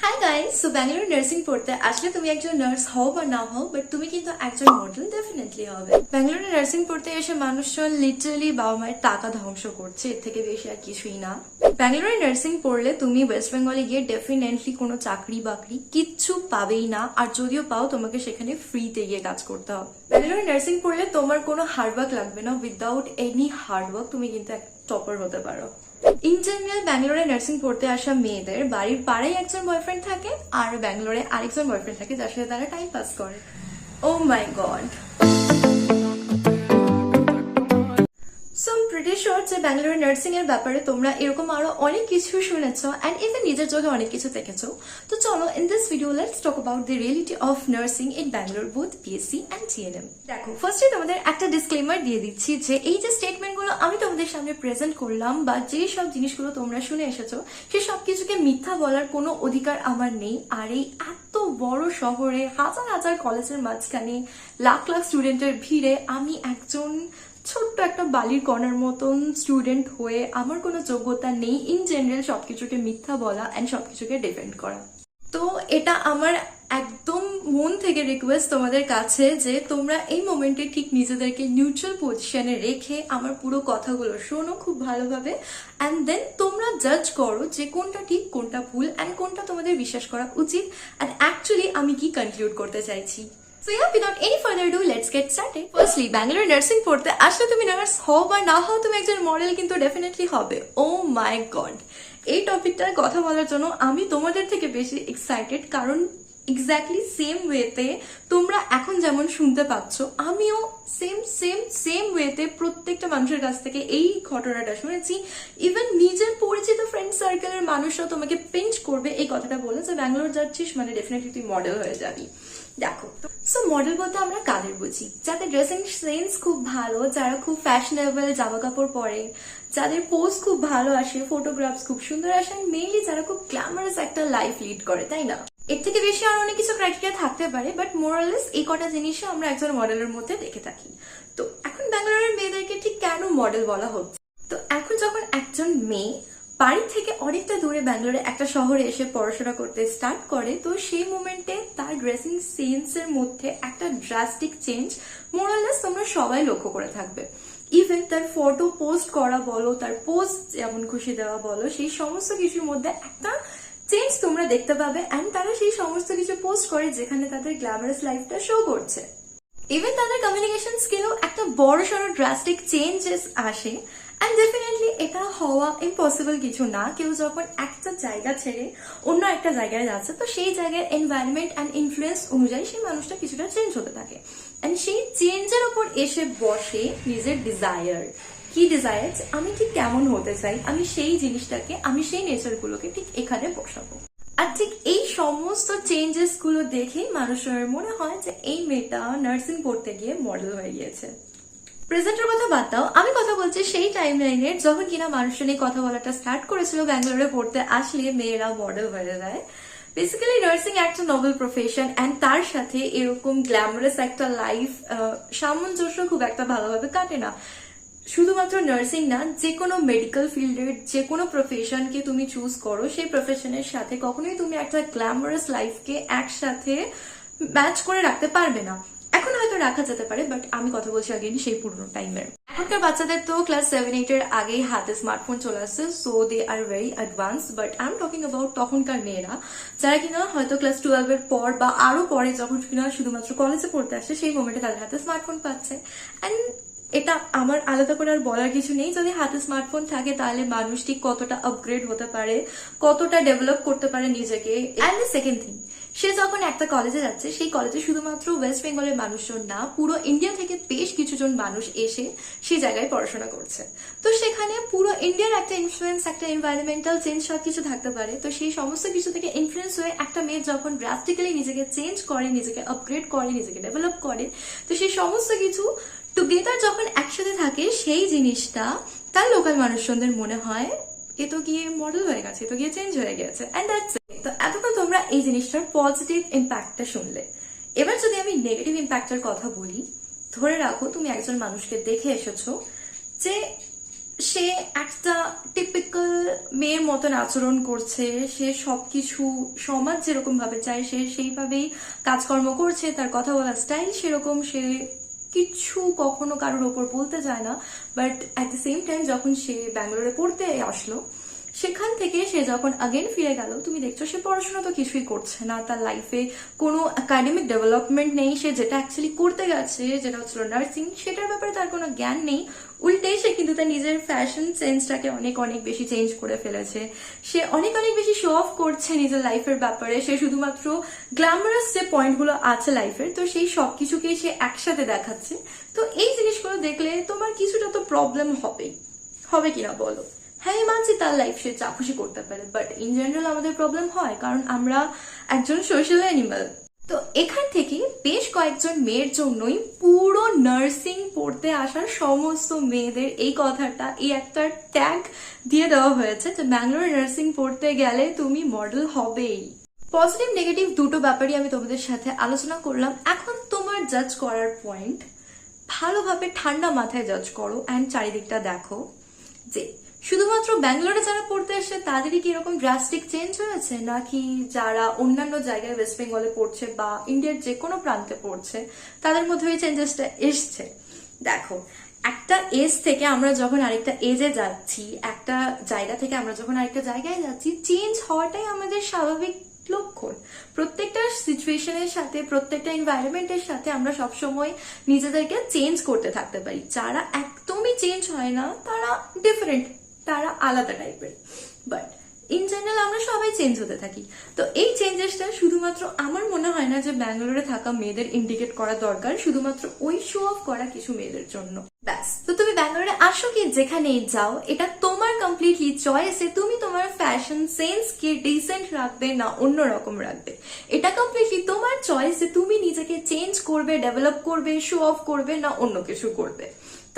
Hi guys, so Bangalore nursing পড়তে আসলে তুমি একজন নার্স হও বা না হও, বাট তুমি কিন্তু একজন মডেল ডেফিনেটলি হবে। ব্যাঙ্গালোরে নার্সিং পড়তে এসে মানুষজন লিটারালি বাবা মায়ের টাকা ধ্বংস করছে, এর থেকে বেশি আর কিছুই না। ব্যাঙ্গালোরে নার্সিং পড়লে তুমি ওয়েস্ট বেঙ্গলে গিয়ে ডেফিনেটলি কোনো চাকরি বাকরি কিচ্ছু পাবেই না, আর যদিও পাও তোমাকে সেখানে ফ্রিতে গিয়ে কাজ করতে হবে। ব্যাঙ্গালোরে নার্সিং পড়লে তোমার কোনো হার্ডওয়ার্ক লাগবে না, উইদাউট এনি হার্ডওয়ার্ক তুমি কিন্তু এক টপার হতে পারো। ইন জেনারেল ব্যাঙ্গালোরে নার্সিং পড়তে আসা মেয়েদের বাড়ির পাড়ায় একজন বয়ফ্রেন্ড থাকে, আর ব্যাঙ্গালোরে আরেকজন বয়ফ্রেন্ড থাকে যার সাথে তারা টাইম পাস করে। ও my god. So pretty sure যে ব্যাঙ্গালোর নার্সিং এর ব্যাপারে তোমরা এরকম আরো অনেক কিছু শুনেছো এন্ড ইভেন নিজের চোখে অনেক কিছু দেখেছো। তো চলো in this video let's talk about the reality of nursing in Bangalore both BSc and TNM. দেখো, ফার্স্টে তোমাদের একটা ডিসক্লেমার দিয়ে দিচ্ছি যে এই যে স্টেটমেন্ট গুলো আমি তোমাদের সামনে প্রেজেন্ট করলাম বা যে সব জিনিসগুলো তোমরা শুনে এসেছো সে সবকিছুকে মিথ্যা বলার কোনো অধিকার আমার নেই। আর এই এত বড় শহরে হাজার হাজার কলেজের মাঝখানে লাখ লাখ স্টুডেন্টের ভিড়ে আমি একজন ছোট্ট একটা বালির কণার মতন স্টুডেন্ট হয়ে আমার কোনো যোগ্যতা নেই ইন জেনারেল সবকিছুকে মিথ্যা বলা অ্যান্ড সবকিছুকে ডিফেন্ড করা। তো এটা আমার একদম মন থেকে রিকোয়েস্ট তোমাদের কাছে যে তোমরা এই মোমেন্টে ঠিক নিজেদেরকে নিউট্রাল পজিশনে রেখে আমার পুরো কথাগুলো শোনো খুব ভালোভাবে, অ্যান্ড দেন তোমরা জাজ করো যে কোনটা ঠিক কোনটা ভুল অ্যান্ড কোনটা তোমাদের বিশ্বাস করা উচিত অ্যান্ড অ্যাকচুয়ালি আমি কি কনক্লুড করতে চাইছি। So yeah, without any further ado, let's get started. Firstly, Bangalore nursing পড়তে আসলে তুমি নার্স হও বা না হও, তুমি একজন মডেল কিন্তু ডেফিনেটলি হবে। ও মাই গড, এই টপিকটার কথা বলার জন্য আমি তোমাদের থেকে বেশি এক্সাইটেড, কারণ এক্স্যাক্টলি সেম ওয়েতে তোমরা এখন যেমন শুনতে পাচ্ছ আমিও সেম সেম সেম ওয়েতে প্রত্যেকটা মানুষের কাছ থেকে এই ঘটনাটা শুনেছি। ইভেন নিজের পরিচিত ফ্রেন্ড সার্কেলের মানুষরা তোমাকে পিঞ্চ করবে এই কথাটা বলে যে ব্যাঙ্গালোর যাচ্ছিস মানে ডেফিনেটলি তুই মডেল হয়ে যাবি। দেখো, সো মডেল বলতে আমরা কাদের বুঝি? যাদের ড্রেসিং সেন্স খুব ভালো, যারা খুব ফ্যাশনেবল জামা কাপড় পরে, যাদের পোজ খুব ভালো আসে, ফটোগ্রাফস খুব সুন্দর আসে, মেইনলি যারা খুব গ্ল্যামারাস একটা লাইফ লিড করে, তাই না? এর থেকে বেশি আর অনেক কিছু ক্রাইটেরিয়া থাকতে পারে, বাট মোরালেস এই কটা জিনিসই আমরা একজন মডেলের মধ্যে দেখে থাকি। তো এখন ব্যাঙ্গালোরের মেয়েদেরকে ঠিক কেন মডেল বলা হচ্ছে? তো এখন যখন একজন মেয়ে বাড়ি থেকে অনেকটা দূরে ব্যাঙ্গালোরে একটা শহরে এসে পড়াশোনা করতে স্টার্ট করে, তো সেই মোমেন্টে তার ড্রেসিং সেন্সের মধ্যে একটা ড্রাস্টিক চেঞ্জ মোরালেস তোমরা সবাই লক্ষ্য করে থাকবে। ইভেন তার ফটো পোস্ট করা বলো, তার পোস্ট যেমন খুশি দেওয়া বলো, সেই সমস্ত কিছুর মধ্যে একটা চেঞ্জ তোমরা দেখতে পাবে। অ্যান্ড তারা সেই সমস্ত কিছু পোস্ট করে যেখানে তাদের গ্ল্যামারাস লাইফটা শো করছে। ইভেন তাদের কমিউনিকেশন স্কিলেও একটা বড় সড়ো ড্রাস্টিক চেঞ্জেস আসে। অ্যান্ড ডেফিনেটলি এটা হওয়া ইম্পসিবল কিছু না। কেউ যখন একটা জায়গা ছেড়ে অন্য একটা জায়গায় যাচ্ছে, তো সেই জায়গায় এনভায়রনমেন্ট অ্যান্ড ইনফ্লুয়েন্স অনুযায়ী সেই মানুষটা কিছুটা চেঞ্জ হতে থাকে। অ্যান্ড সেই চেঞ্জের ওপর এসে বসে নিজের ডিজায়ার। কি ডিজায়ার? আমি ঠিক কেমন হতে চাই, আমি সেই জিনিসটাকে, আমি সেই নেচারগুলোকে ঠিক এখানে বসাবো। আর ঠিক এই সমস্ত চেঞ্জেস গুলো দেখে মানুষের মনে হয় যে এই মেয়েটা নার্সিং পড়তে গিয়ে মডেল হয়ে গিয়েছে। প্রেজেন্টের কথা বাদ দাও, আমি কথা বলছি সেই টাইম লাইনের যখন কিনা মানুষজন এই কথা বলাটা স্টার্ট করেছিল ব্যাঙ্গালোরে পড়তে আসলে মেয়েরা মডেল হয়ে যায়। বেসিক্যালি নার্সিং একটা নোবেল প্রফেশন, অ্যান্ড তার সাথে এরকম গ্ল্যামারাস একটা লাইফ সামঞ্জস্য খুব একটা ভালোভাবে কাটে না। শুধুমাত্র নার্সিং না, যে কোনো মেডিকেল ফিল্ডের যে কোনো প্রফেশনকে তুমি চুজ করো, সেই প্রফেশনের সাথে কখনোই তুমি একটা গ্ল্যামারাস লাইফকে একসাথে ম্যাচ করে রাখতে পারবে না। এখন হয়তো রাখা যেতে পারে, বাট আমি কথা বলছি আগেই সেই পুরনো টাইমের। এখনকার বাচ্চাদের তো ক্লাস 7-8 এর আগেই হাতে স্মার্টফোন চলে আসছে, so they are very advance. But I am talking about তখনকার মেয়েরা যারা কিনা হয়তো ক্লাস 12 এর পর বা আরো পরে যখন কিনা শুধুমাত্র কলেজে পড়তে আসে, সেই মোমেন্টে তাদের হাতে স্মার্টফোন পাচ্ছে। অ্যান্ড এটা আমার আলাদা করে আর বলার কিছু নেই, যদি হাতে স্মার্টফোন থাকে তাহলে মানুষ ঠিক কতটা আপগ্রেড হতে পারে, কতটা ডেভেলপ করতে পারে নিজেকে। অ্যান্ড দ্য সেকেন্ড থিং, সে যখন একটা কলেজে যাচ্ছে, সেই কলেজে শুধুমাত্র ওয়েস্ট বেঙ্গলের মানুষজন না, পুরো ইন্ডিয়া থেকে বেশ কিছুজন মানুষ এসে সেই জায়গায় পড়াশোনা করছে। তো সেখানে পুরো ইন্ডিয়ার একটা ইনফ্লুয়েন্স, একটা এনভায়রনমেন্টাল চেঞ্জ সবকিছু থাকতে পারে। তো সেই সমস্ত কিছু থেকে ইনফ্লুয়েন্স হয়ে একটা মেয়ে যখন ড্রাস্টিক্যালি নিজেকে চেঞ্জ করে, নিজেকে আপগ্রেড করে, নিজেকে ডেভেলপ করে, তো সেই সমস্ত কিছু টুগেদার যখন একসাথে থাকে, সেই জিনিসটা তার লোকাল মানুষজনদের মনে হয় এ তো গিয়ে মডেল হয়ে গেছে, এ তো গিয়ে চেঞ্জ হয়ে গেছে। And that's it. তো এতক্ষণ তোমরা এই জিনিসটার পজিটিভ ইম্প্যাক্টটা শুনলে। এবার যদি আমি নেগেটিভ ইম্প্যাক্টের কথা বলি, ধরে রাখো তুমি একজন মানুষকে দেখে এসেছো যে সে একটা টিপিক্যাল মেয়ের মতন আচরণ করছে, সে সবকিছু সমাজ যেরকম ভাবে চায় সে সেইভাবেই কাজকর্ম করছে, তার কথা বলার স্টাইল সেরকম, সে কিছু কখনো কারোর ওপর বলতে যায় না। But at the same time যখন সে ব্যাঙ্গালোরে পড়তে আসলো, সেখান থেকে সে যখন আগেন ফিরে গেল, তুমি দেখছো সে পড়াশোনা তো কিছুই করছে না, তার লাইফে কোনো একাডেমিক ডেভেলপমেন্ট নেই, সে যেটা অ্যাকচুয়ালি করতে গেছে যেটা হচ্ছিল নার্সিং, সেটার ব্যাপারে তার কোনো জ্ঞান নেই। উল্টে সে কিন্তু তার নিজের ফ্যাশন সেন্সটাকে অনেক অনেক বেশি চেঞ্জ করে ফেলেছে, সে অনেক অনেক বেশি শো অফ করছে নিজের লাইফের ব্যাপারে, সে শুধুমাত্র গ্ল্যামারাস যে পয়েন্টগুলো আছে লাইফের, তো সেই সবকিছুকেই সে একসাথে দেখাচ্ছে। তো এই জিনিসগুলো দেখলে তোমার কিছুটা তো প্রবলেম হবেই, হবে কিনা বলো? হ্যাঁ, আমি মানছি তার লাইফ সে যা খুশি করতে পারে, বাট ইন জেনারেল আমাদের প্রবলেম হয়, কারণ আমরা একজন সোশ্যাল অ্যানিমাল। তো এখান থেকে বেশ কয়েকজন মেয়ের জন্যই পুরো নার্সিং পড়তে আসার সমস্ত মেয়েদের এই কথাটা, এই একটা ট্যাগ দিয়ে দেওয়া হয়েছে যে ব্যাঙ্গালোর নার্সিং পড়তে গেলে তুমি মডেল হবেই। পজিটিভ নেগেটিভ দুটো ব্যাপারই আমি তোমাদের সাথে আলোচনা করলাম। এখন তোমার জাজ করার পয়েন্ট, ভালোভাবে ঠান্ডা মাথায় জাজ করো অ্যান্ড চারিদিকটা দেখো যে শুধুমাত্র ব্যাঙ্গালোরে যারা পড়তে আসে তাদেরই কি এরকম ড্রাস্টিক চেঞ্জ হয়েছে, নাকি যারা অন্যান্য জায়গায় ওয়েস্ট বেঙ্গলে পড়ছে বা ইন্ডিয়ার যে কোনো প্রান্তে পড়ছে তাদের মধ্যে ওই চেঞ্জেসটা এসছে। দেখো, একটা এজ থেকে আমরা যখন আরেকটা এজে যাচ্ছি, একটা জায়গা থেকে আমরা যখন আরেকটা জায়গায় যাচ্ছি, চেঞ্জ হওয়াটাই আমাদের স্বাভাবিক লক্ষণ। প্রত্যেকটা সিচুয়েশনের সাথে, প্রত্যেকটা এনভায়রনমেন্টের সাথে আমরা সবসময় নিজেদেরকে চেঞ্জ করতে থাকতে পারি। যারা একদমই চেঞ্জ হয় না তারা ডিফারেন্ট, তারা আলাদা টাইপের, বাট ইন জেনারেল আমরা সবাই চেঞ্জ হতে থাকি। তো এই চেঞ্জেসটা শুধুমাত্র আমার মনে হয় না যে ব্যাঙ্গালোরে থাকা মেয়েদের ইন্ডিকেট করা দরকার, শুধুমাত্র ওই শো অফ করা কিছু মেয়েদের জন্য ব্যাস। তো তুমি ব্যাঙ্গালোরে আসো কি যেখানেই যাও, এটা তোমার কমপ্লিটলি চয়েসে তুমি তোমার ফ্যাশন সেন্স কে ডিসেন্ট রাখবে না অন্যরকম রাখবে, এটা কমপ্লিটলি তোমার চয়েসে তুমি নিজেকে চেঞ্জ করবে, ডেভেলপ করবে, শো অফ করবে না অন্য কিছু করবে।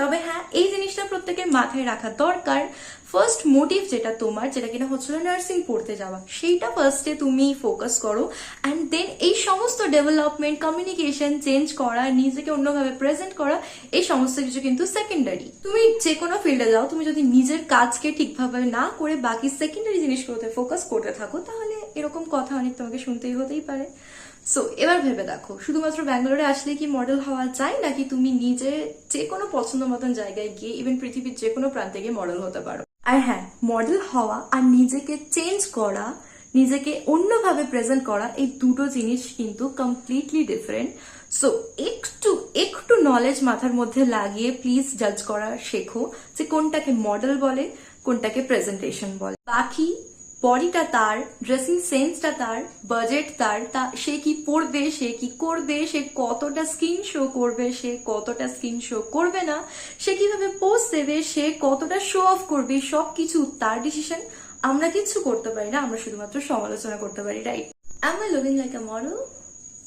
তবে হ্যাঁ, এই জিনিসটা প্রত্যেকের মাথায় রাখা দরকার, ফার্স্ট মোটিভ যেটা তোমার, যেটা কিনা হচ্ছিল নার্সিং পড়তে যাওয়া, সেইটা ফার্স্টে তুমি ফোকাস করো, অ্যান্ড দেন এই সমস্ত ডেভেলপমেন্ট, কমিউনিকেশন চেঞ্জ করা, নিজেকে অন্যভাবে প্রেজেন্ট করা, এই সমস্ত কিছু কিন্তু সেকেন্ডারি। তুমি যে কোনো ফিল্ডে যাও, তুমি যদি নিজের কাজকে ঠিকভাবে না করে বাকি সেকেন্ডারি জিনিসগুলোতে ফোকাস করতে থাকো, তাহলে এরকম কথা অনেক তোমাকে শুনতেই হতেই পারে। সো এবার ভেবে দেখো, শুধুমাত্র ব্যাঙ্গালোরে আসলে কি মডেল হওয়া যায়, নাকি তুমি নিজে যে কোনো পছন্দ মতন জায়গায় গিয়ে ইভেন পৃথিবীর যে কোনো প্রান্তে গিয়ে মডেল হতে পারো? আর হ্যাঁ, মডেল হওয়া আর নিজেকে চেঞ্জ করা, নিজেকে অন্যভাবে প্রেজেন্ট করা, এই দুটো জিনিস কিন্তু কমপ্লিটলি ডিফারেন্ট। সো একটু একটু নলেজ মাথার মধ্যে লাগিয়ে প্লিজ জাজ করা শেখো যে কোনটাকে মডেল বলে, কোনটাকে প্রেজেন্টেশন বলে। বাকি বডিটা তার, ড্রেসিং সেন্সটা তার, বাজেট তার, সে কি পরবে, সে কি করবে, সে কতটা স্কিন শো করবে, সে কতটা স্কিন শো করবে না, সে কিভাবে পোস্ট দেবে, সে কতটা শো অফ করবে, সবকিছু তার ডিসিশন। আমরা কিচ্ছু করতে পারি না, আমরা শুধুমাত্র সমালোচনা করতে পারি, right? Am I looking like a model?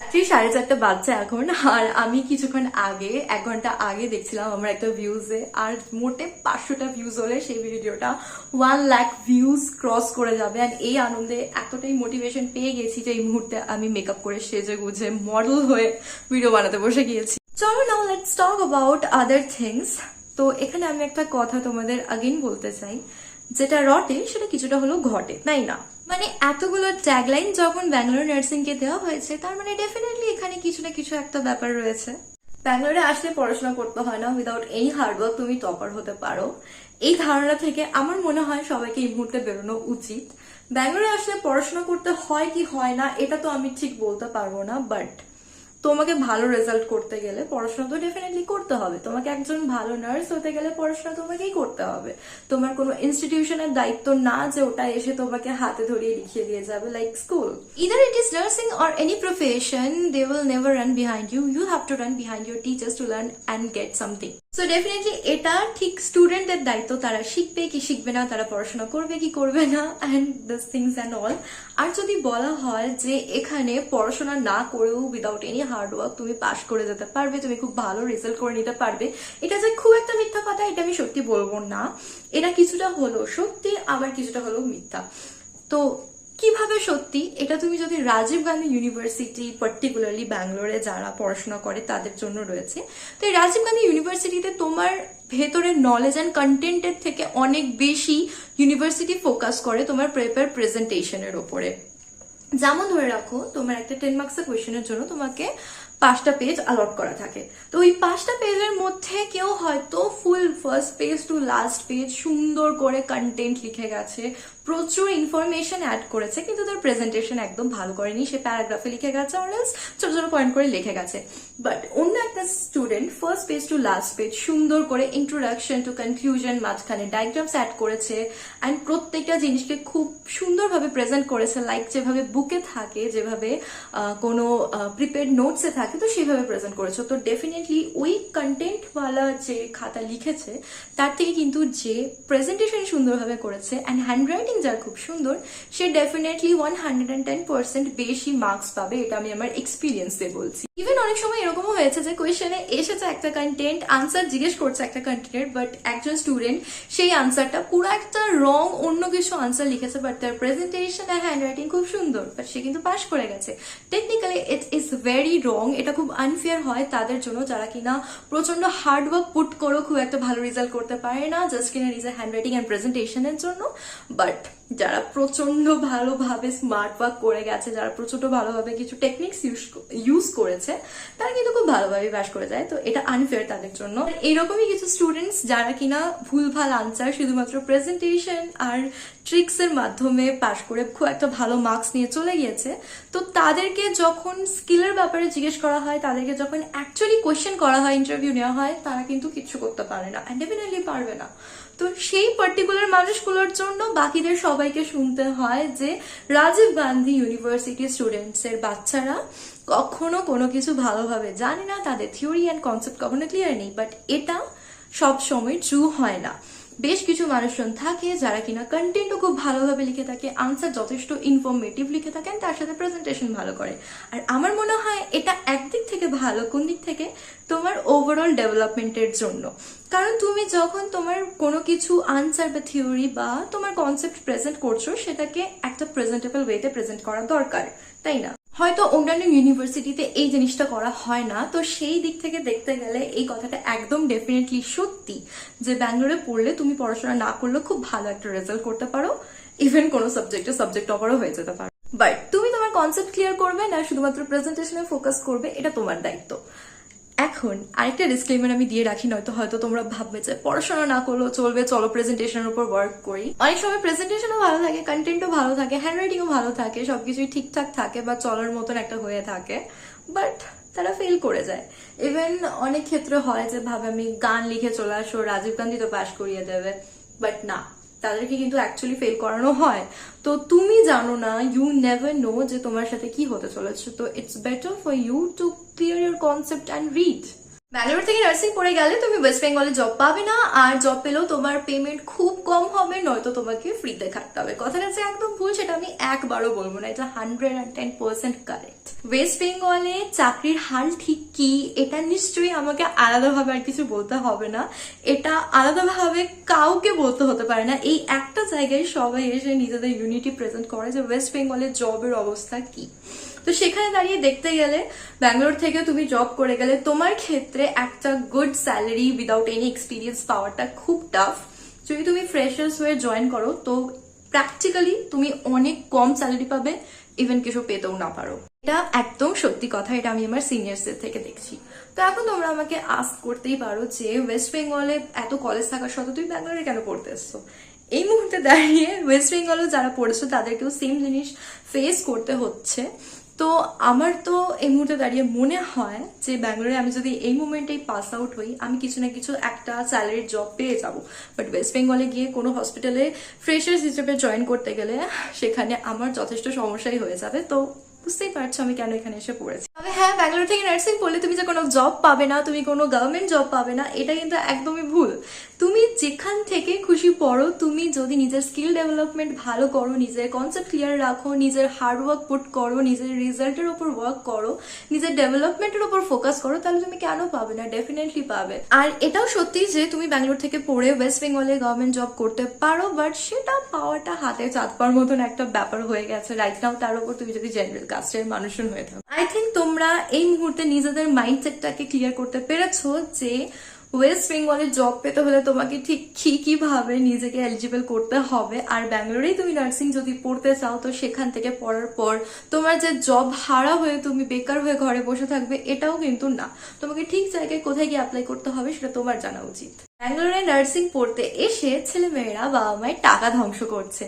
4:30 বাজছে এখন, আর আমি কিছুক্ষণ আগে, 1 ঘন্টা আগে দেখছিলাম আমার একটা ভিউজে, আর মোটে 500টা ভিউজ হলে সেই ভিডিওটা 1 লাখ ভিউজ ক্রস করে যাবে। আর এই আনন্দে এতটাই মোটিভেশন পেয়ে গেছি যে এই মুহূর্তে আমি মেকআপ করে সেজে গুজে মডেল হয়ে ভিডিও বানাতে বসে গিয়েছি। চলো now let's talk about other things. তো এখানে আমি একটা কথা তোমাদের আগেন বলতে চাই, যেটা রটে সেটা কিছুটা হলেও ঘটে, তাই না? মানে এতগুলো ট্যাগলাইন যখন ব্যাঙ্গালোর নার্সিং কে দেওয়া হয়েছে, তার মানে ডেফিনেটলি এখানে কিছু না কিছু একটা ব্যাপার রয়েছে। ব্যাঙ্গালোরে আসলে পড়াশোনা করতে হয় না, উইদাউট এনি হার্ডওয়ার্ক তুমি টপার হতে পারো, এই ধারণা থেকে আমার মনে হয় সবাইকে এই মুহূর্তে বেরোনো উচিত। ব্যাঙ্গালোরে আসলে পড়াশোনা করতে হয় কি হয় না এটা তো আমি ঠিক বলতে পারবো না, বাট তোমাকে ভালো রেজাল্ট করতে গেলে পড়াশোনা তো ডেফিনেটলি করতে হবে। তোমাকে একজন ভালো নার্স হতে গেলে পড়াশোনা তোমাকেই করতে হবে। তোমার কোনো ইনস্টিটিউশনের দায়িত্ব না যে ওটা এসে তোমাকে হাতে ধরিয়ে লিখিয়ে দিয়ে যাবে, like school. Either it is nursing or any profession, they will never run behind you. You have to run behind your teachers to learn and get something. So definitely এটা ঠিক স্টুডেন্টের দায়িত্ব, তারা শিখবে কি শিখবে না, তারা পড়াশোনা করবে কি করবে না, and this things and all. আর যদি বলা হয় যে এখানে পড়াশোনা না করেও উইদাউট এনি হার্ডওয়ার্ক তুমি পাশ করে যেতে পারবে, তুমি খুব ভালো রেজাল্ট করে নিতে পারবে, এটা যে খুব একটা মিথ্যা কথা এটা আমি সত্যি বলবো না। এটা কিছুটা হলো সত্যি, আবার কিছুটা হলো মিথ্যা। তো কিভাবে সত্যি এটা তুমি যদি রাজীব গান্ধী ইউনিভার্সিটি পার্টিকুলারলি ব্যাঙ্গালোরে যারা পড়াশোনা করে তাদের জন্য রয়েছে। তো এই রাজীব গান্ধী ইউনিভার্সিটিতে তোমার ভেতরের নলেজ অ্যান্ড কন্টেন্টের থেকে অনেক বেশি ইউনিভার্সিটি ফোকাস করে তোমার প্রেজেন্টেশনের ওপরে। যেমন ধরে রাখো তোমার একটা 10 মার্কসের কোয়েশ্চেনের জন্য তোমাকে 5টা পেজ অলট করা থাকে। তো ওই 5টা পেজের মধ্যে কেউ হয়তো full first page to last page সুন্দর করে কন্টেন্ট লিখে গেছে, প্রচুর ইনফরমেশন অ্যাড করেছে, কিন্তু তার প্রেজেন্টেশন একদম ভালো করেনি, সে প্যারাগ্রাফে লিখে গেছে অরেলস ছোট ছোট পয়েন্ট করে লিখে গেছে। বাট অন্য একটা student first page to last page সুন্দর করে ইন্ট্রোডাকশন টু কনক্লুশন মাঝখানে ডায়াগ্রামস অ্যাড করেছে অ্যান্ড প্রত্যেকটা জিনিসকে খুব সুন্দরভাবে প্রেজেন্ট করেছে, লাইক যেভাবে বুকে থাকে, যেভাবে কোনো প্রিপেয়ার্ড নোটসে থাকে, তো সেভাবে প্রেজেন্ট করেছো। তো ডেফিনেটলি ওই কন্টেন্টওয়ালা যে খাতা লিখেছে তার থেকে কিন্তু যে প্রেজেন্টেশন সুন্দরভাবে করেছে অ্যান্ড হ্যান্ডরাইটিং যার খুব সুন্দর, সে ডেফিনেটলি 110% বেশি মার্কস পাবে। এটা আমি আমার এক্সপিরিয়েন্স দিয়ে বলছি। ইভেন অনেক সময় এরকমও হয়েছে যে কোয়েশ্চেনে এসেছে একটা কন্টেন্ট, আনসার জিজ্ঞেস করছে একটা কন্টেন্টের, বাট একজন স্টুডেন্ট সেই আনসারটা পুরো একটা রং অন্য কিছু আনসার লিখেছে, বাট তার প্রেজেন্টেশন আর হ্যান্ডরাইটিং খুব সুন্দর, বাট সে কিন্তু পাস করে গেছে। Technically it is very wrong. এটা খুব আনফেয়ার হয় তাদের জন্য যারা কিনা প্রচন্ড হার্ডওয়ার্ক পুট করো খুব একটা ভালো রেজাল্ট করতে পারে না জাস্ট কিনা নিজের হ্যান্ডরাইটিং অ্যান্ড প্রেজেন্টেশনের জন্য। বাট যারা প্রচন্ড ভালোভাবে স্মার্ট ওয়ার্ক করে গেছে, যারা প্রচন্ড ভালোভাবে কিছু টেকনিক্স ইউজ করেছে, তারা কিন্তু খুব ভালোভাবে পাস করে যায়। তো এটা আনফেয়ার তাদের জন্য। এরকমই কিছু স্টুডেন্টস যারা কিনা ভুলভাল আনসার শুধুমাত্র প্রেজেন্টেশন আর ট্রিক্স এর মাধ্যমে পাস করে খুব একটা ভালো মার্কস নিয়ে চলে গিয়েছে, তো তাদেরকে যখন স্কিলের ব্যাপারে জিজ্ঞেস করা হয়, তাদেরকে যখন অ্যাকচুয়ালি কোয়েশ্চেন করা হয়, ইন্টারভিউ নেওয়া হয়, তারা কিন্তু কিচ্ছু করতে পারে না, অ্যান্ড ডেফিনেটলি পারবে না। তো সেই পার্টিকুলার মানুষগুলোর জন্য বাকিদের সবাইকে শুনতে হয় যে রাজীব গান্ধী ইউনিভার্সিটি স্টুডেন্টস এর বাচ্চারা কখনো কোনো কিছু ভালোভাবে জানে না, তাদের থিওরি অ্যান্ড কনসেপ্ট কখনো ক্লিয়ার নেই। বাট এটা সব সময় ট্রু হয় না। বেশ কিছু মানুষজন থাকে যারা কিনা কন্টেন্টও খুব ভালোভাবে লিখে থাকে, আনসার যথেষ্ট ইনফরমেটিভ লিখে থাকেন, তার সাথে প্রেজেন্টেশন ভালো করে। আর আমার মনে হয় এটা একদিক থেকে ভালো। কোন দিক থেকে? তোমার ওভারঅল ডেভেলপমেন্টের জন্য। কারণ তুমি যখন তোমার কোনো কিছু আনসার বা থিওরি বা তোমার কনসেপ্ট প্রেজেন্ট করছো, সেটাকে একটা প্রেজেন্টেবল ওয়েতে প্রেজেন্ট করা দরকার, তাই না? হয়তো অন্যান্য ইউনিভার্সিটিতে এই জিনিসটা করা হয় না। তো সেই দিক থেকে দেখতে গেলে এই কথাটা একদম ডেফিনেটলি সত্যি যে ব্যাঙ্গালোরে পড়লে তুমি পড়াশোনা না করলেও খুব ভালো একটা রেজাল্ট করতে পারো, ইভেন কোনো সাবজেক্ট টপারও হয়ে যেতে পারো। বাট তুমি তোমার কনসেপ্ট ক্লিয়ার করবে না শুধুমাত্র প্রেজেন্টেশনে ফোকাস করবে, এটা তোমার দায়িত্ব। এখন আরেকটা ডিসক্লেমার আমি দিয়ে রাখি, নয়তো হয়তো তোমরা ভাববে যে পড়াশোনা না করলেও চলবে, চলো প্রেজেন্টেশনের উপর ওয়ার্ক করি। অনেক সময় প্রেজেন্টেশনও ভালো থাকে, কন্টেন্টও ভালো থাকে, হ্যান্ডরাইটিংও ভালো থাকে, সবকিছুই ঠিকঠাক থাকে বা চলার মতন একটা হয়ে থাকে, বাট তারা ফেল করে যায়। ইভেন অনেক ক্ষেত্রে হয় যে ভাবে আমি গান লিখে চলে আসো, রাজীব গান্ধী তো পাস করিয়ে দেবে, বাট না, তাদেরকে কিন্তু অ্যাকচুয়ালি ফেল করানো হয়। তো তুমি জানো না, ইউ নেভার নো যে তোমার সাথে কি হতে চলেছে। তো it's better for you to clear your concept and read. Bangalore থেকে নার্সিং পড়ে গেলে তুমি ওয়েস্ট বেঙ্গলে জব পাবে না, আর জব পেলেও তোমার পেমেন্ট খুব কম হবে, নয়তো তোমাকে ফ্রিতে খাটতে হবে। কথাটা যে একদম ভুল সেটা আমি একবারও বলবো না, এটা 110% কারেক্ট। ওয়েস্ট বেঙ্গলে চাকরির হাল ঠিক কি এটা নিশ্চয়ই আমাকে আলাদাভাবে আর কিছু বলতে হবে না, এটা আলাদাভাবে কাউকে বলতে হতে পারে না। এই একটা জায়গায় সবাই এসে নিজেদের ইউনিটি প্রেজেন্ট করে যে ওয়েস্ট বেঙ্গলের জবের অবস্থা কি। তো সেখানে দাঁড়িয়ে দেখতে গেলে ব্যাঙ্গালোর থেকে তুমি জব করে গেলে তোমার ক্ষেত্রে একটা good salary without any experience পাওয়াটা খুব টাফ। যদি তুমি ফ্রেশার্স হয়ে জয়েন করো তো প্র্যাকটিক্যালি তুমি অনেক কম স্যালারি পাবে, ইভেন কিছু পেতেও না পারো। এটা একদম সত্যি কথা, এটা আমি আমার সিনিয়রসদের থেকে দেখছি। তো এখন তোমরা আমাকে আস্ক করতেই পারো যে ওয়েস্ট বেঙ্গলে এত কলেজ থাকা সত্ত্বেও তুমি ব্যাঙ্গালোরে কেন পড়তে এসছো? এই মুহূর্তে দাঁড়িয়ে ওয়েস্ট বেঙ্গলে যারা পড়েছো তাদেরকেও সেম জিনিস ফেস করতে হচ্ছে। তো আমার তো এই মুহূর্তে দাঁড়িয়ে মনে হয় যে ব্যাঙ্গালোরে আমি যদি এই মোমেন্টেই পাস আউট হই, আমি কিছু না কিছু একটা স্যালারির জব পেয়ে যাব। বাট ওয়েস্ট বেঙ্গলে গিয়ে কোনো হসপিটালে ফ্রেশার্স হিসেবে জয়েন করতে গেলে সেখানে আমার যথেষ্ট সমস্যাই হয়ে যাবে। তো বুঝতেই পারছো আমি কেন এখানে এসে পড়েছি। তবে হ্যাঁ, ব্যাঙ্গালোর থেকে নার্সিং পড়লে তুমি যে কোনো জব পাবে না, তুমি কোনো গভর্নমেন্ট জব পাবে না, এটা কিন্তু একদমই ভুল। তুমি যেখান থেকে খুশি পড়ো, তুমি যদি নিজের স্কিল ডেভেলপমেন্ট ভালো করো, নিজের কনসেপ্ট ক্লিয়ার রাখো, নিজের হার্ড ওয়ার্ক পুট করো, নিজের রেজাল্টের উপর ওয়ার্ক করো, নিজের ডেভেলপমেন্টের উপর ফোকাস করো, তাহলে তুমি কেন পাবে না? ডেফিনেটলি পাবে। আর এটাও সত্যি যে তুমি ব্যাঙ্গালোর থেকে পড়ে ওয়েস্ট বেঙ্গলে গভর্নমেন্ট জব করতে পারো, বাট সেটা পাওয়াটা হাতে চাঁদ পাওয়ার মতন একটা ব্যাপার হয়ে গেছে রাইট নাও, তার উপর তুমি যদি জেনারেল কাস্টের মানুষজন হয়ে থাকো। আই থিঙ্ক তোমরা এই মুহূর্তে নিজেদের মাইন্ডসেটটাকে ক্লিয়ার করতে পেরেছো যে ওয়েস্ট বেঙ্গলে জব পেতে হলে তোমাকে ঠিক কিভাবে নিজেকে এলিজিবল করতে হবে। আর ব্যাঙ্গালোরেই তুমি নার্সিং যদি পড়তে চাও, তো সেখান থেকে পড়ার পর তোমার যে জব হারা হয়ে তুমি বেকার হয়ে ঘরে বসে থাকবে, এটাও কিন্তু না। তোমাকে ঠিক জায়গায় কোথায় গিয়ে অ্যাপ্লাই করতে হবে সেটা তোমার জানা উচিত। ব্যাঙ্গালোরে নার্সিং পড়তে এসে ছেলেমেয়েরা বাবা মায়ের টাকা ধ্বংস করছে।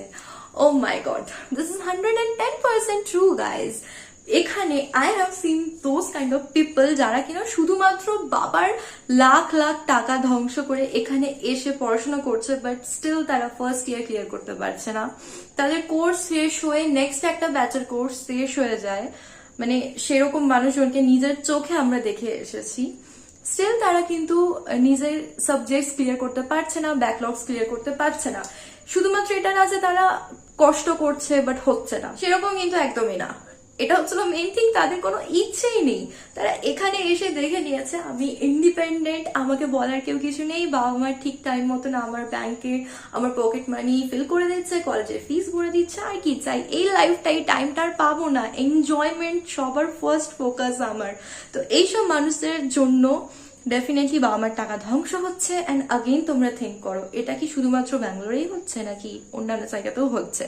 Oh my god, this is 110% true guys. এখানে I have seen those kind of people যারা কিনা শুধুমাত্র বাবার লাখ লাখ টাকা ধ্বংস করে এখানে এসে পড়াশোনা করছে, বাট স্টিল তারা ফার্স্ট ইয়ার ক্লিয়ার করতে পারছে না। তাদের কোর্স শেষ হয়ে নেক্সট একটা ব্যাচের কোর্স শেষ হয়ে যায়, মানে সেরকম মানুষজনকে নিজের চোখে আমরা দেখে এসেছি। স্টিল তারা কিন্তু নিজের সাবজেক্টস ক্লিয়ার করতে পারছে না, ব্যাকলগস ক্লিয়ার করতে পারছে না। শুধুমাত্র এটা না যে তারা কষ্ট করছে বাট হচ্ছে না, সেরকম কিন্তু একদমই না। এটা হচ্ছিল মেইন থিং, তাদের কোনো ইচ্ছেই নেই। তারা এখানে এসে দেখে নিয়েছে আমি ইন্ডিপেন্ডেন্ট, আমাকে বলার কেউ কিছু নেই, বাবা মার ঠিক টাইম মতন আমার ব্যাংকে আমার পকেট মানি ফিল করে দিচ্ছে, কলেজের ফিস ভরে দিচ্ছে, আর কি চাই? এই লাইফটাই টাইমটা আর পাবো না, এনজয়মেন্ট সবার ফার্স্ট ফোকাস আমার। তো এইসব মানুষদের জন্য ডেফিনেটলি বাবা মার টাকা ধ্বংস হচ্ছে। অ্যান্ড আগেইন তোমরা থিঙ্ক করো, এটা কি শুধুমাত্র ব্যাঙ্গালোরেই হচ্ছে নাকি অন্যান্য জায়গাতেও হচ্ছে?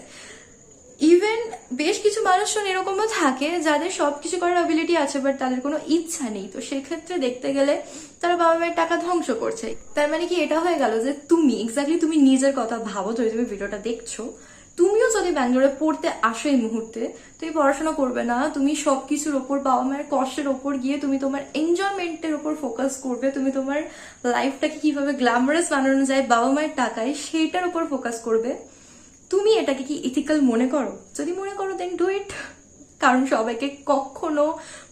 ইভেন বেশ কিছু মানুষজন এরকমও থাকে যাদের সবকিছু করার অ্যাবিলিটি আছে বাট তাদের কোনো ইচ্ছা নেই। তো সেক্ষেত্রে দেখতে গেলে তারা বাবা মায়ের টাকা ধ্বংস করছে। তার মানে কি এটা হয়ে গেল যে তুমি এক্স্যাক্টলি তুমি নিজের কথা ভাবো, যদি তুমি ভিডিওটা দেখছো, তুমিও যদি ব্যাঙ্গালোরে পড়তে আসো এই মুহূর্তে, তুমি পড়াশোনা করবে না, তুমি সবকিছুর ওপর বাবা মায়ের কষ্টের ওপর গিয়ে তুমি তোমার এনজয়মেন্টের ওপর ফোকাস করবে, তুমি তোমার লাইফটাকে কিভাবে গ্ল্যামারাস বানানো যায় বাবা মায়ের টাকায় সেইটার উপর ফোকাস করবে। তুমি এটাকে কি ইথিক্যাল মনে করো? যদি মনে করো দেন ডু ইট। কারণ সবাইকে কখনো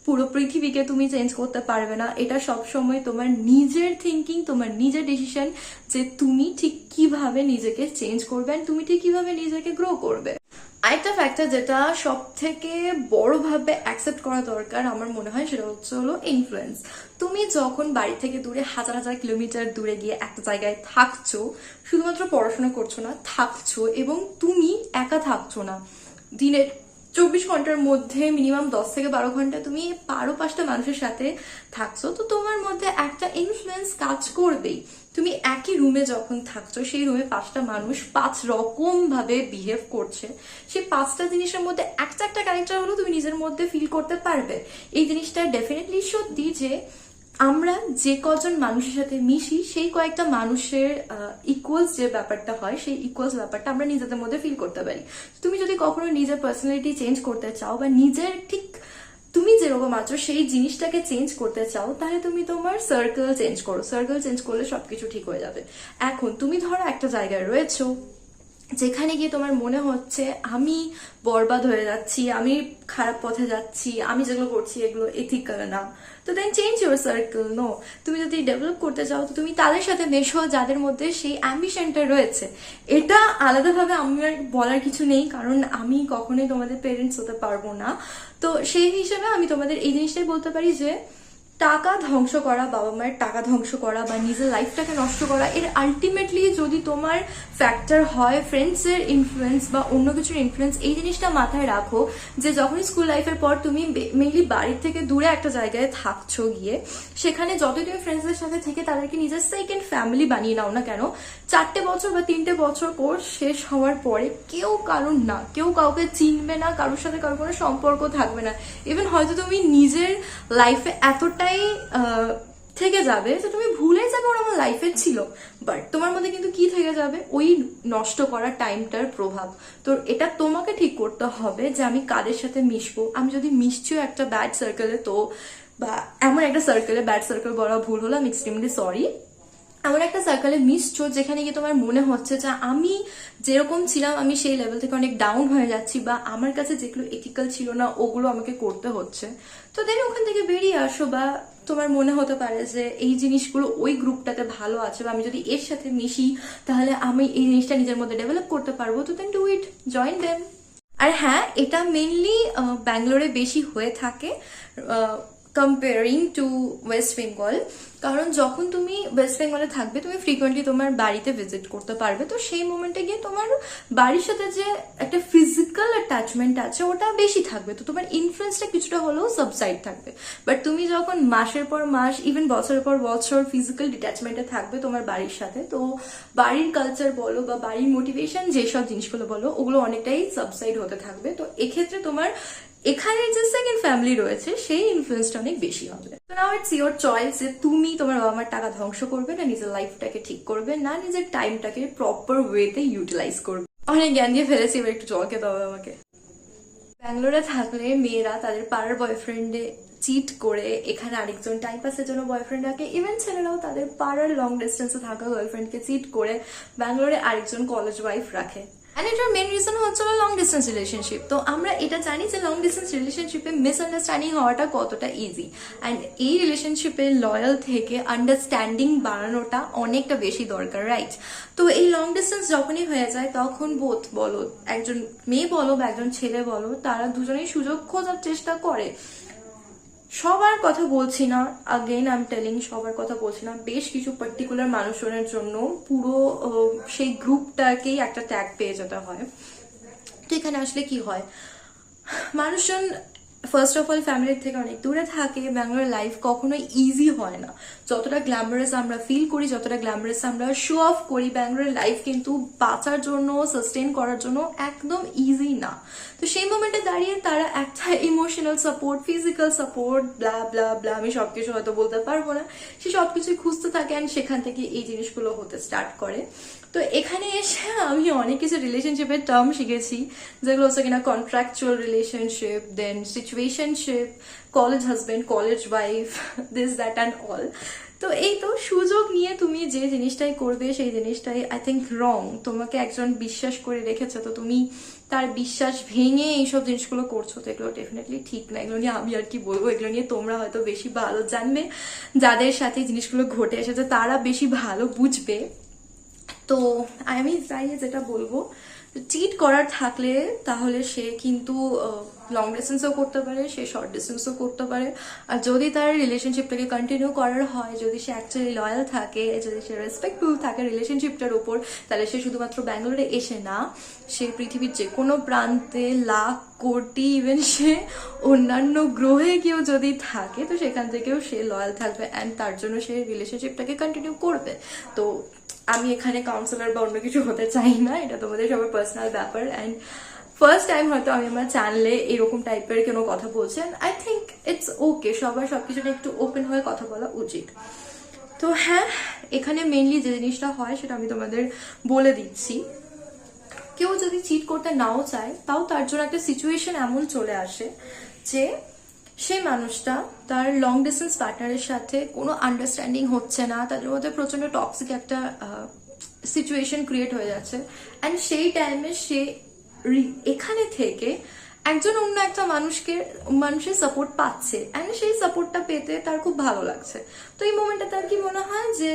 পুরো পৃথিবীকে তুমি চেঞ্জ করতে পারবে না। এটা সবসময় তোমার নিজের থিঙ্কিং, তোমার নিজের ডিসিশন যে তুমি ঠিক কিভাবে নিজেকে চেঞ্জ করবে, তুমি ঠিক কিভাবে নিজেকে গ্রো করবে। আরেকটা ফ্যাক্টর যেটা সব থেকে বড়ভাবে অ্যাকসেপ্ট করা দরকার আমার মনে হয়, সেটা হলো ইনফ্লুয়েন্স। তুমি যখন বাড়ি থেকে দূরে হাজার হাজার কিলোমিটার দূরে গিয়ে একটা জায়গায় থাকছো, শুধুমাত্র পড়াশোনা করছো না, থাকছো, এবং তুমি একা থাকছো না। দিনের 24 ঘন্টার মধ্যে মিনিমাম 10 থেকে 12 ঘন্টা তুমি 5টা মানুষের সাথে থাকছো, তো তোমার মধ্যে একটা ইনফ্লুয়েন্স কাজ করবেই। তুমি একই রুমে যখন থাকছো, সেই রুমে 5টা মানুষ 5 রকম ভাবে বিহেভ করছে, সেই 5টা জিনিসের মধ্যে একটা ক্যারেক্টার হলো তুমি নিজের মধ্যে ফিল করতে পারবে। এই জিনিসটা ডেফিনেটলি সত্যি যে আমরা যে কজন মানুষের সাথে মিশি, সেই কয়েকটা মানুষের ইকুয়ালস যে ব্যাপারটা হয়, সেই ইকুয়ালস ব্যাপারটা আমরা নিজেদের মধ্যে ফিল করতে পারি। তুমি যদি কখনো নিজের পার্সোনালিটি চেঞ্জ করতে চাও, বা নিজের ঠিক তুমি যেরকম আছো সেই জিনিসটাকে চেঞ্জ করতে চাও, তাহলে তুমি তোমার সার্কেল চেঞ্জ করো। সার্কেল চেঞ্জ করলে সবকিছু ঠিক হয়ে যাবে। এখন তুমি ধরো একটা জায়গায় রয়েছো যেখানে গিয়ে তোমার মনে হচ্ছে আমি বরবাদ হয়ে যাচ্ছি, আমি খারাপ পথে যাচ্ছি, আমি যেগুলো করছি এগুলো এথিক্যাল না, তো দেন চেঞ্জ ইউর সার্কেল। নো, তুমি যদি ডেভেলপ করতে চাও তো তুমি তাদের সাথে মেশো যাদের মধ্যে সেই অ্যাম্বিশনটা রয়েছে। এটা আলাদাভাবে আমার বলার কিছু নেই, কারণ আমি কখনোই তোমাদের পেরেন্টস হতে পারবো না। তো সেই হিসেবে আমি তোমাদের এই জিনিসটাই বলতে পারি যে টাকা ধ্বংস করা, বাবা মায়ের টাকা ধ্বংস করা বা নিজের লাইফটাকে নষ্ট করা, এর আলটিমেটলি যদি তোমার ফ্যাক্টর হয় ফ্রেন্ডসের ইনফ্লুয়েন্স বা অন্য কিছুর ইনফ্লুয়েন্স, এই জিনিসটা মাথায় রাখো যে যখনই স্কুল লাইফের পর তুমি মেইনলি বাড়ির থেকে দূরে একটা জায়গায় থাকছো গিয়ে, সেখানে যতই তুমি ফ্রেন্ডসদের সাথে থেকে তাদেরকে নিজের সেকেন্ড ফ্যামিলি বানিয়ে নাও না কেন, 4টে বছর বা 3টে বছর কোর্স শেষ হওয়ার পরে কেউ কারণ না, কেউ কাউকে চিনবে না, কারোর সাথে কারোর কোনো সম্পর্ক থাকবে না। ইভেন হয়তো তুমি নিজের লাইফে এতটাই থেকে যাবে যে তুমি ভুলে যাবে ওরা আমার লাইফে ছিল, বাট তোমার মধ্যে কিন্তু কি থেকে যাবে, ওই নষ্ট করা টাইমটার প্রভাব। তো এটা তোমাকে ঠিক করতে হবে যে আমি কাদের সাথে মিশবো। আমি যদি মিশছিও একটা ব্যাড সার্কেলে, তো বা এমন একটা সার্কেলে, ব্যাড সার্কেল বলা ভুল হলো, আমি এক্সট্রিমলি সরি, এমন একটা সার্কেলে মিশছো যেখানে গিয়ে তোমার মনে হচ্ছে যে আমি যেরকম ছিলাম আমি সেই লেভেল থেকে অনেক ডাউন হয়ে যাচ্ছি, বা আমার কাছে যেগুলো এথিক্যাল ছিল না ওগুলো আমাকে করতে হচ্ছে, তো দেন ওখান থেকে বেরিয়ে আসো। বা তোমার মনে হতে পারে যে এই জিনিসগুলো ওই গ্রুপটাতে ভালো আছে, বা আমি যদি এর সাথে মিশি তাহলে আমি এই জিনিসটা নিজের মধ্যে ডেভেলপ করতে পারবো, তো then do it, join them. আর হ্যাঁ, এটা মেনলি ব্যাঙ্গালোরে বেশি হয়ে থাকে কম্পেয়ারিং টু ওয়েস্ট বেঙ্গল। কারণ যখন তুমি ওয়েস্ট বেঙ্গলে থাকবে তুমি ফ্রিকোয়েন্টলি তোমার বাড়িতে ভিজিট করতে পারবে, তো সেই মোমেন্টে গিয়ে তোমার বাড়ির সাথে যে একটা ফিজিক্যাল অ্যাটাচমেন্ট আছে ওটা বেশি থাকবে, তো তোমার ইনফ্লুয়েন্সটা কিছুটা হলেও সাবসাইড থাকবে। বাট তুমি যখন মাসের পর মাস ইভেন বছরের পর বছর ফিজিক্যাল ডিট্যাচমেন্টে থাকবে তোমার বাড়ির সাথে, তো বাড়ির কালচার বলো বা বাড়ির মোটিভেশন যেসব জিনিসগুলো বলো ওগুলো অনেকটাই সাবসাইড হতে থাকবে। তো এক্ষেত্রে তোমার এখানে যে সেকেন্ড ফ্যামিলি রয়েছে সেই ইনফ্লুয়েন্সটা অনেক বেশি হবে। তো নাও ইটস ইওর চয়েস যে তুমি তোমার বাবা মার টাকা ধ্বংস করবে না নিজের লাইফটাকে ঠিক করবে, না নিজের টাইমটাকে প্রপার ওয়েতে ইউটিলাইজ করবে। অনেক জ্ঞান দিয়ে ফেলেছি, এবার একটু জল খেতে হবে আমাকে। ব্যাঙ্গালোরে থাকলে মেয়েরা তাদের পাড়ার বয়ফ্রেন্ডে চিট করে এখানে আরেকজন টাইম পাসের জন্য বয়ফ্রেন্ড রাখে, ইভেন ছেলেরাও তাদের পাড়ার লং ডিস্টেন্সে থাকা গার্লফ্রেন্ডকে চিট করে ব্যাঙ্গালোরে আরেকজন কলেজ ওয়াইফ রাখে। অ্যান্ড এটার মেন রিজন হচ্ছে লং ডিস্টেন্স রিলেশনশিপ। তো আমরা এটা জানি যে লং ডিস্টেন্স রিলেশনশিপে মিসআন্ডারস্ট্যান্ডিং হওয়াটা কতটা ইজি, অ্যান্ড এই রিলেশনশিপে লয়াল থেকে আন্ডারস্ট্যান্ডিং বাড়ানোটা অনেকটা বেশি দরকার, রাইট? তো এই লং ডিস্টেন্স যখনই হয়ে যায় তখন বোথ বলো, একজন মেয়ে বলো বা একজন ছেলে বলো, তারা দুজনেই সুযোগ খোঁজার চেষ্টা করে। সবার কথা বলছি না, আগেন আই এম টেলিং, সবার কথা বলছি না, বেশ কিছু পার্টিকুলার মানুষজনের জন্য পুরো সেই গ্রুপটাকেই একটা ট্যাগ পেয়ে যেতে হয়। তো এখানে আসলে কি হয়, মানুষজন ফার্স্ট অফ অল ফ্যামিলির থেকে অনেক দূরে থাকে। ব্যাঙ্গালোর লাইফ কখনোই ইজি হয় না, যতটা গ্ল্যামারাস আমরা ফিল করি, যতটা গ্ল্যামারাস আমরা শো অফ করি, ব্যাঙ্গালোরের লাইফ কিন্তু বাঁচার জন্য সাস্টেন করার জন্য একদম ইজি না। তো সেই মোমেন্টে দাঁড়িয়ে তারা একটা ইমোশনাল সাপোর্ট, ফিজিক্যাল সাপোর্ট, ব্লা ব্লা ব্লা, আমি সবকিছু হয়তো বলতে পারবো না, সে সবকিছুই খুঁজতে থাকে অ্যান্ড সেখান থেকে এই জিনিসগুলো হতে স্টার্ট করে। তো এখানে এসে আমি অনেক কিছু রিলেশনশিপের টার্ম শিখেছি, যেগুলো হচ্ছে কিনা contractual relationship, then situationship, college husband, college wife, this that and all. তো এই তো সুযোগ নিয়ে তুমি যে জিনিসটাই করবে সেই জিনিসটাই আই থিঙ্ক রং। তোমাকে একজন বিশ্বাস করে রেখেছে, তো তুমি তার বিশ্বাস ভেঙে এইসব জিনিসগুলো করছো, তো এগুলো ডেফিনেটলি ঠিক না। এগুলো নিয়ে আমি আর কি বলবো, এগুলো নিয়ে তোমরা হয়তো বেশি ভালো জানবে, যাদের সাথে জিনিসগুলো ঘটে এসেছে তারা বেশি ভালো বুঝবে। তো আমি চাই যেটা বলবো, চিট করার থাকলে তাহলে সে কিন্তু লং ডিস্টেন্সও করতে পারে, সে শর্ট ডিস্টেন্সও করতে পারে। আর যদি তার রিলেশনশিপটাকে কন্টিনিউ করার হয়, যদি সে অ্যাকচুয়ালি লয়াল থাকে, যদি সে রেসপেক্টফুল থাকে রিলেশনশিপটার উপর, তাহলে সে শুধুমাত্র ব্যাঙ্গালোরে এসে না, সে পৃথিবীর যে কোনো প্রান্তে লাখ কোটি, ইভেন সে অন্যান্য গ্রহে কেউ যদি থাকে তো সেখান থেকেও সে লয়াল থাকবে অ্যান্ড তার জন্য সে রিলেশনশিপটাকে কন্টিনিউ করবে। তো আমি এখানে কাউন্সিলর বা অন্য কিছু হতে চাই না, এটা তোমাদের সবার পার্সোনাল ব্যাপার। অ্যান্ড ফার্স্ট টাইম হয়তো আমি আমার চ্যানেলে এরকম টাইপের কোনো কথা বলছি, আই থিঙ্ক ইটস ওকে, সবার সবকিছু নিয়ে একটু ওপেন হয়ে কথা বলা উচিত। তো হ্যাঁ, এখানে মেনলি যে জিনিসটা হয় সেটা আমি তোমাদের বলে দিচ্ছি। কেউ যদি চিট করতে নাও চায়, তাও তার জন্য একটা সিচুয়েশন এমন চলে আসে যে সেই মানুষটা তার লং ডিস্টেন্স পার্টনারের সাথে কোনো আন্ডারস্ট্যান্ডিং হচ্ছে না, তাদের মধ্যে প্রচন্ড টক্সিক একটা সিচুয়েশন ক্রিয়েট হয়ে যাচ্ছে, অ্যান্ড সেই টাইমে সে এখানে থেকে একজন অন্য একটা মানুষের সাপোর্ট পাচ্ছে, অ্যান্ড সেই সাপোর্টটা পেতে তার খুব ভালো লাগছে। তো এই মোমেন্টে তার কি মনে হয় যে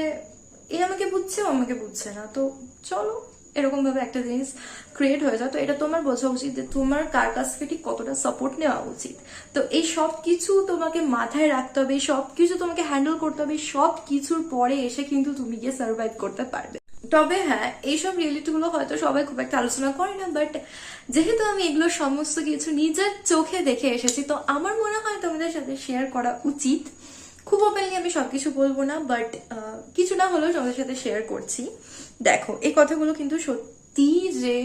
এ আমাকে বুঝছে, ও আমাকে বুঝছে না, তো চলো এরকম ভাবে একটা জিনিস ক্রিয়েট হয়ে যায়। তো এটা তোমার বোঝা উচিত যে তোমার কার কাছ থেকে ঠিক কতটা সাপোর্ট নেওয়া উচিত। তো এই সব কিছু তোমাকে মাথায় রাখতে হবে, সব কিছু তোমাকে হ্যান্ডেল করতে হবে, সব কিছুর পরে এসে কিন্তু তুমি গিয়ে সার্ভাইভ করতে পারবে। তবে হ্যাঁ, এইসব রিয়েলিটিগুলো হয়তো সবাই খুব একটা আলোচনা করে না, বাট যেহেতু আমি এগুলো সমস্ত কিছু নিজের চোখে দেখে এসেছি, তো আমার মনে হয় তোমাদের সাথে শেয়ার করা উচিত। খুব ওপেনলি আমি সবকিছু বলবো না, বাট কিছু না হলেও তোমাদের সাথে শেয়ার করছি। দেখো, এই কথাগুলো কিন্তু সত্যি যে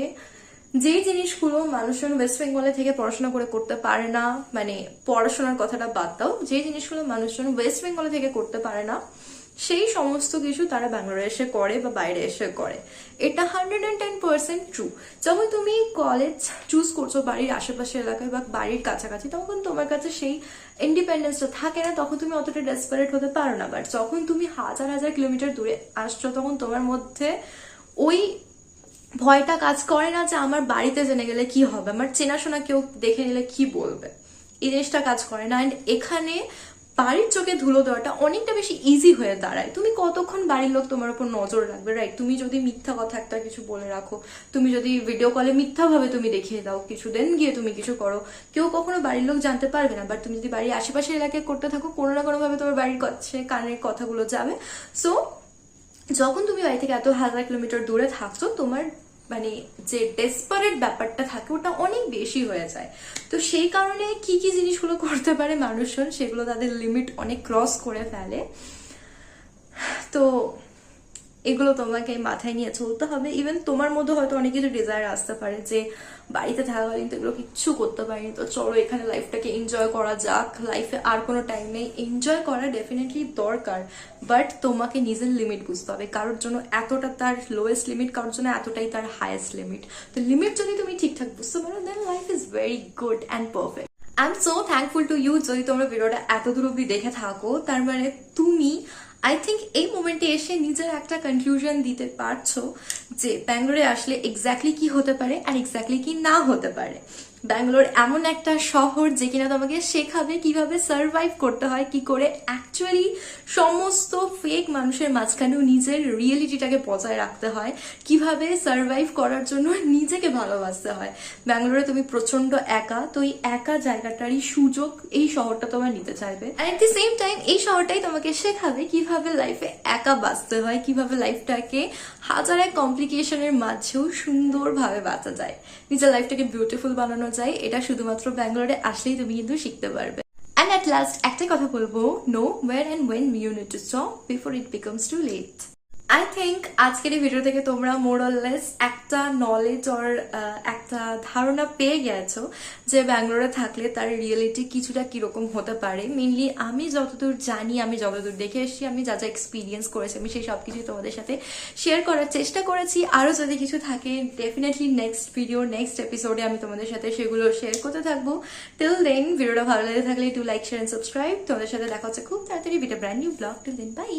যে জিনিসগুলো মানুষজন ওয়েস্ট বেঙ্গলে থেকে পড়াশোনা করে করতে পারে না, মানে পড়াশোনার কথাটা বাদ দাও, যে জিনিসগুলো মানুষজন ওয়েস্ট বেঙ্গলে থেকে করতে পারে না সেই সমস্ত কিছু তারা ব্যাঙ্গালোরে এসে করে বা বাইরে এসে করে। এটা 110% ট্রু। যখন তুমি কলেজ চুজ করছো বাড়ির আশেপাশে এলাকায় বা বাড়ির কাছাকাছি, তখন তোমার কাছে সেই ইন্ডিপেন্ডেন্সটা থাকে না, তখন তুমি অতটা ডেসপারেট হতে পারো না। বাট যখন তুমি হাজার হাজার কিলোমিটার দূরে আসছো, তখন তোমার মধ্যে ওই ভয়টা কাজ করে না যে আমার বাড়িতে জেনে গেলে কি হবে, আমার চেনাশোনা কেউ দেখে নিলে কি বলবে, এই জিনিসটা কাজ করে না। অ্যান্ড এখানে বাড়ির চোখে ধুলো দেওয়াটা অনেকটা বেশি ইজি হয়ে দাঁড়ায়। তুমি কতক্ষণ বাড়ির লোক তোমার উপর নজর রাখবে, রাইট? তুমি যদি মিথ্যা কথা একটা কিছু বলে রাখো, তুমি যদি ভিডিও কলে মিথ্যা ভাবে তুমি দেখিয়ে দাও কিছু, দেন গিয়ে তুমি কিছু করো, কেউ কখনো বাড়ির লোক জানতে পারবে না। বাট তুমি যদি বাড়ির আশেপাশের এলাকায় করতে থাকো, কোনো না কোনো ভাবে তোমার বাড়ির কাছে কানের কথাগুলো যাবে। সো যখন তুমি বাড়ি থেকে এত হাজার কিলোমিটার দূরে থাকছো, তোমার মানে যে ডেসপারেট ব্যাপারটা থাকে ওটা অনেক বেশি হয়ে যায়। তো সেই কারণে কি কি জিনিসগুলো করতে পারে মানুষজন, সেগুলো তাদের লিমিট অনেক ক্রস করে ফেলে। তো এগুলো তোমাকে মাথায় নিয়ে চলতে হবে। ইভেন তোমার মধ্যে হয়তো অনেক কিছু ডিজায়ার আসতে পারে যে বাড়িতে থাকাকালীন তো এগুলো কিচ্ছু করতে পারিনি, তো চলো এখানে লাইফটাকে এনজয় করা যাক, লাইফে আর কোনো টাইম নেই। এনজয় করা ডেফিনেটলি দরকার, বাট তোমাকে নিজের লিমিট বুঝতে হবে। কারোর জন্য এতটা তার লোয়েস্ট লিমিট, কারোর জন্য এতটাই তার হাইয়েস্ট লিমিট। তো লিমিট যদি তুমি ঠিকঠাক বুঝতে পারো, then life is very good and perfect. I am so thankful to you. যদি তোমরা ভিডিওটা এত দূর অব্দি দেখে থাকো, তার মানে তুমি আই থিঙ্ক এই মোমেন্টে এসে নিজের একটা কনক্লুশন দিতে পারছো যে ব্যাঙ্গালোরে আসলে এক্স্যাক্টলি কি হতে পারে আর এক্স্যাক্টলি কি না হতে পারে। ব্যাঙ্গালোর এমন একটা শহর যে কিনা তোমাকে শেখাবে কিভাবে সার্ভাইভ করতে হয়, কি করে অ্যাকচুয়ালি সমস্ত ফেক মানুষের মাঝখানেও নিজের রিয়েলিটিটাকে বজায় রাখতে হয়, কিভাবে সার্ভাইভ করার জন্য নিজেকে ভালোবাসতে হয়। ব্যাঙ্গালোরে তুমি প্রচন্ড একা, তো এই একা জায়গাটারই সুযোগ এই শহরটা তোমার নিতে চাইবে। আর এট দি সেম টাইম এই শহরটাই তোমাকে শেখাবে কিভাবে লাইফে একা বাঁচতে হয়, কিভাবে লাইফটাকে হাজার এক কমপ্লিকেশনের মাঝেও সুন্দরভাবে বাঁচা যায়, নিজের লাইফটাকে বিউটিফুল বানানো যায়। এটা শুধুমাত্র ব্যাঙ্গালোরে আসলেই তুমি কিন্তু শিখতে পারবে। And at last একটাই কথা বলবো, know where and when you need to stop before it becomes too late. I think আজকের এই ভিডিও থেকে তোমরা মোর অর লেস একটা নলেজ অর একটা ধারণা পেয়ে গেছো যে ব্যাঙ্গালোরে থাকলে তার রিয়েলিটি কিছুটা কিরকম হতে পারে। মেনলি আমি যতদূর জানি, আমি যতদূর দেখে এসেছি, আমি যা যা এক্সপিরিয়েন্স করেছি, আমি সেই সব কিছুই তোমাদের সাথে শেয়ার করার চেষ্টা করেছি। আরও যদি কিছু থাকে ডেফিনেটলি নেক্সট ভিডিও, নেক্সট এপিসোডে আমি তোমাদের সাথে সেগুলো শেয়ার করতে থাকবো। টিল দেন ভিডিওটা ভালো লেগে থাকলে do like, share and subscribe. তোমাদের সাথে দেখা হচ্ছে খুব তাড়াতাড়ি with brand new blog. Till then by.